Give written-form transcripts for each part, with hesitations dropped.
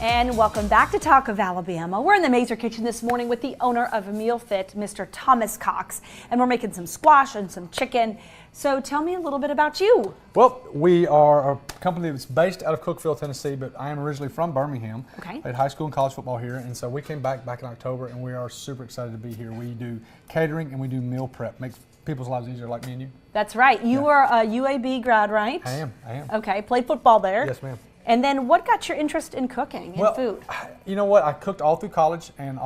And welcome back to Talk of Alabama. We're in the Mazer kitchen this morning with the owner of MealFit, Mr. Thomas Cox, and we're making some squash and some chicken. So tell me a little bit about you. Well, we are a company that's based out of Cookeville, Tennessee, but I am originally from Birmingham. Okay. Played high school and college football here, and so we came back in October, and we are super excited to be here. We do catering and we do meal prep. Makes people's lives easier, like me and you. That's right. You are a UAB grad, right? I am. Okay, played football there. Yes, ma'am. And then what got your interest in cooking and food? You know what? I cooked all through college and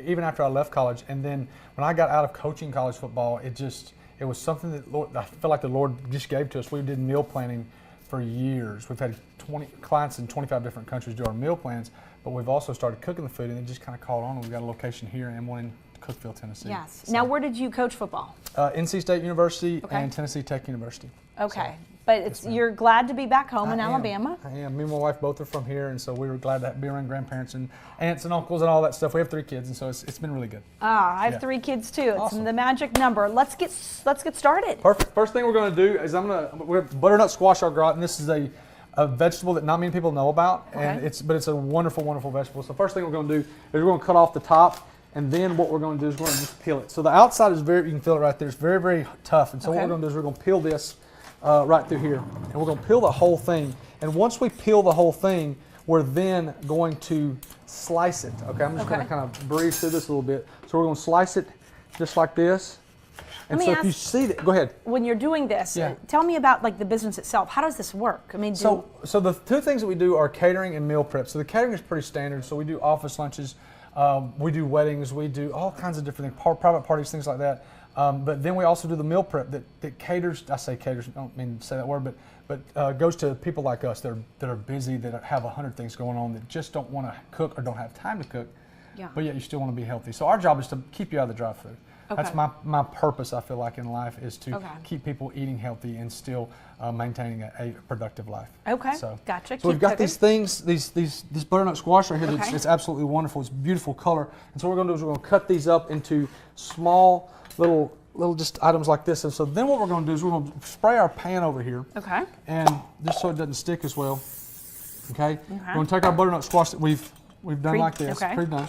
even after I left college. And then when I got out of coaching college football, it was something that I feel like the Lord just gave to us. We did meal planning for years. We've had 20 clients in 25 different countries do our meal plans, but we've also started cooking the food, and it just kind of caught on. We've got a location here and one in Cookeville, Tennessee. Yes. So, now, where did you coach football? NC State University and Tennessee Tech University. Okay. So, but you're glad to be back home in Alabama? I am. Me and my wife both are from here, and so we were glad to be around grandparents and aunts and uncles and all that stuff. We have 3 kids, and so it's been really good. I have 3 kids too. It's Awesome. the magic number. Let's get started. Perfect. First thing we're going to do is we have butternut squash au gratin. This is a vegetable that not many people know about, and but it's a wonderful, wonderful vegetable. So first thing we're going to do is we're going to cut off the top, and then what we're going to do is we're going to just peel it. So the outside is you can feel it right there. It's very, very tough. And so what we're going to do is we're going to peel this right through here, and we're going to peel the whole thing. And once we peel the whole thing, we're then going to slice it. Okay, I'm just going to kind of breeze through this a little bit. So we're going to slice it just like this. And so if you see that, go ahead. When you're doing this, tell me about like the business itself. How does this work? I mean, so the 2 things that we do are catering and meal prep. So the catering is pretty standard. So we do office lunches, we do weddings, we do all kinds of different things, private parties, things like that. But then we also do the meal prep that caters. I say caters. I don't mean to say that word, but goes to people like us that are busy, that have 100 things going on, that just don't want to cook or don't have time to cook. Yeah. But yet you still want to be healthy. So our job is to keep you out of the dry food. Okay. That's my purpose, I feel like, in life, is to keep people eating healthy and still maintaining a productive life. Okay, so, gotcha. So we've got these things, this butternut squash right here. It's absolutely wonderful. It's beautiful color. And so what we're going to do is we're going to cut these up into small little just items like this. And so then what we're going to do is we're going to spray our pan over here. Okay. And just so it doesn't stick as well. Okay. We're going to take our butternut squash that we've done like this, pre-done.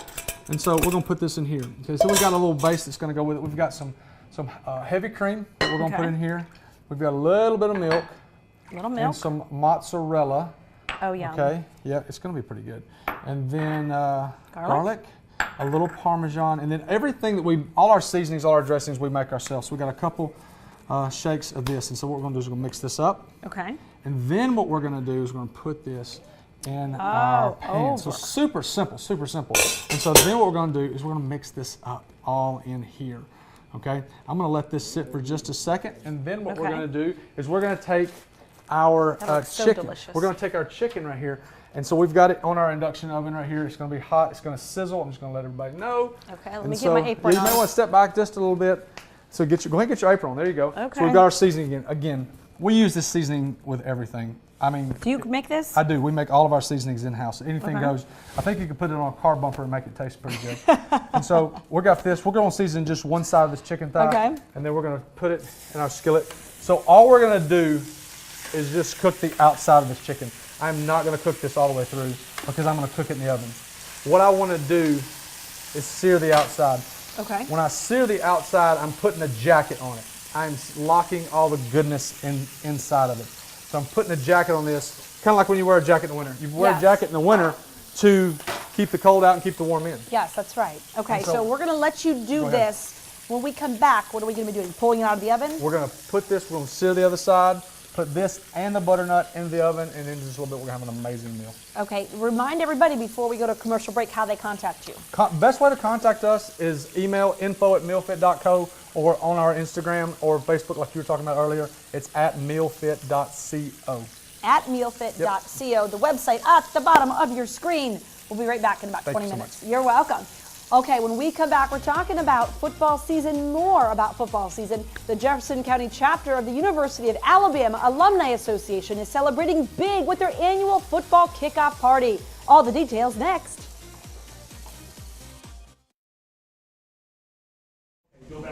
And so we're going to put this in here. Okay, so we've got a little base that's going to go with it. We've got some heavy cream that we're going to put in here. We've got a little bit of milk. And some mozzarella. Oh, yeah. Okay, yeah, it's going to be pretty good. And then garlic, a little Parmesan, and then everything that all our seasonings, all our dressings, we make ourselves. So we've got a couple shakes of this. And so what we're going to do is we're going to mix this up. Okay. And then what we're going to do is we're going to put this in our pan. So super simple, super simple. And so then what we're going to do is we're going to mix this up all in here. Okay, I'm going to let this sit for just a second, and then what we're going to do is we're going to take our chicken. We're going to take our chicken right here, and so we've got it on our induction oven right here. It's going to be hot. It's going to sizzle. I'm just going to let everybody know. Okay, let me get my apron on. You may want to step back just a little bit. So go ahead and get your apron on. There you go. Okay. So we've got our seasoning again. We use this seasoning with everything. I mean, do you make this? I do. We make all of our seasonings in-house. Anything goes. I think you could put it on a car bumper and make it taste pretty good. And so we've got this. We're going to season just one side of this chicken thigh. And then we're going to put it in our skillet. So all we're going to do is just cook the outside of this chicken. I'm not going to cook this all the way through because I'm going to cook it in the oven. What I want to do is sear the outside. Okay. When I sear the outside, I'm putting a jacket on it. I'm locking all the goodness inside of it. So I'm putting a jacket on this, kind of like when you wear a jacket in the winter. You wear a jacket in the winter to keep the cold out and keep the warm in. Yes, that's right. Okay, so we're going to let you do this. When we come back, what are we going to be doing? Pulling it out of the oven? We're going to put this, we're going to sear the other side, put this and the butternut in the oven, and in just a little bit we're going to have an amazing meal. Okay, remind everybody before we go to commercial break how they contact you. Best way to contact us is email info@mealfit.co, or on our Instagram or Facebook like you were talking about earlier. It's at mealfit.co. At mealfit.co, the website at the bottom of your screen. We'll be right back in about 20 minutes. You're welcome. Okay, when we come back, we're talking about football season, more about football season. The Jefferson County chapter of the University of Alabama Alumni Association is celebrating big with their annual football kickoff party. All the details next.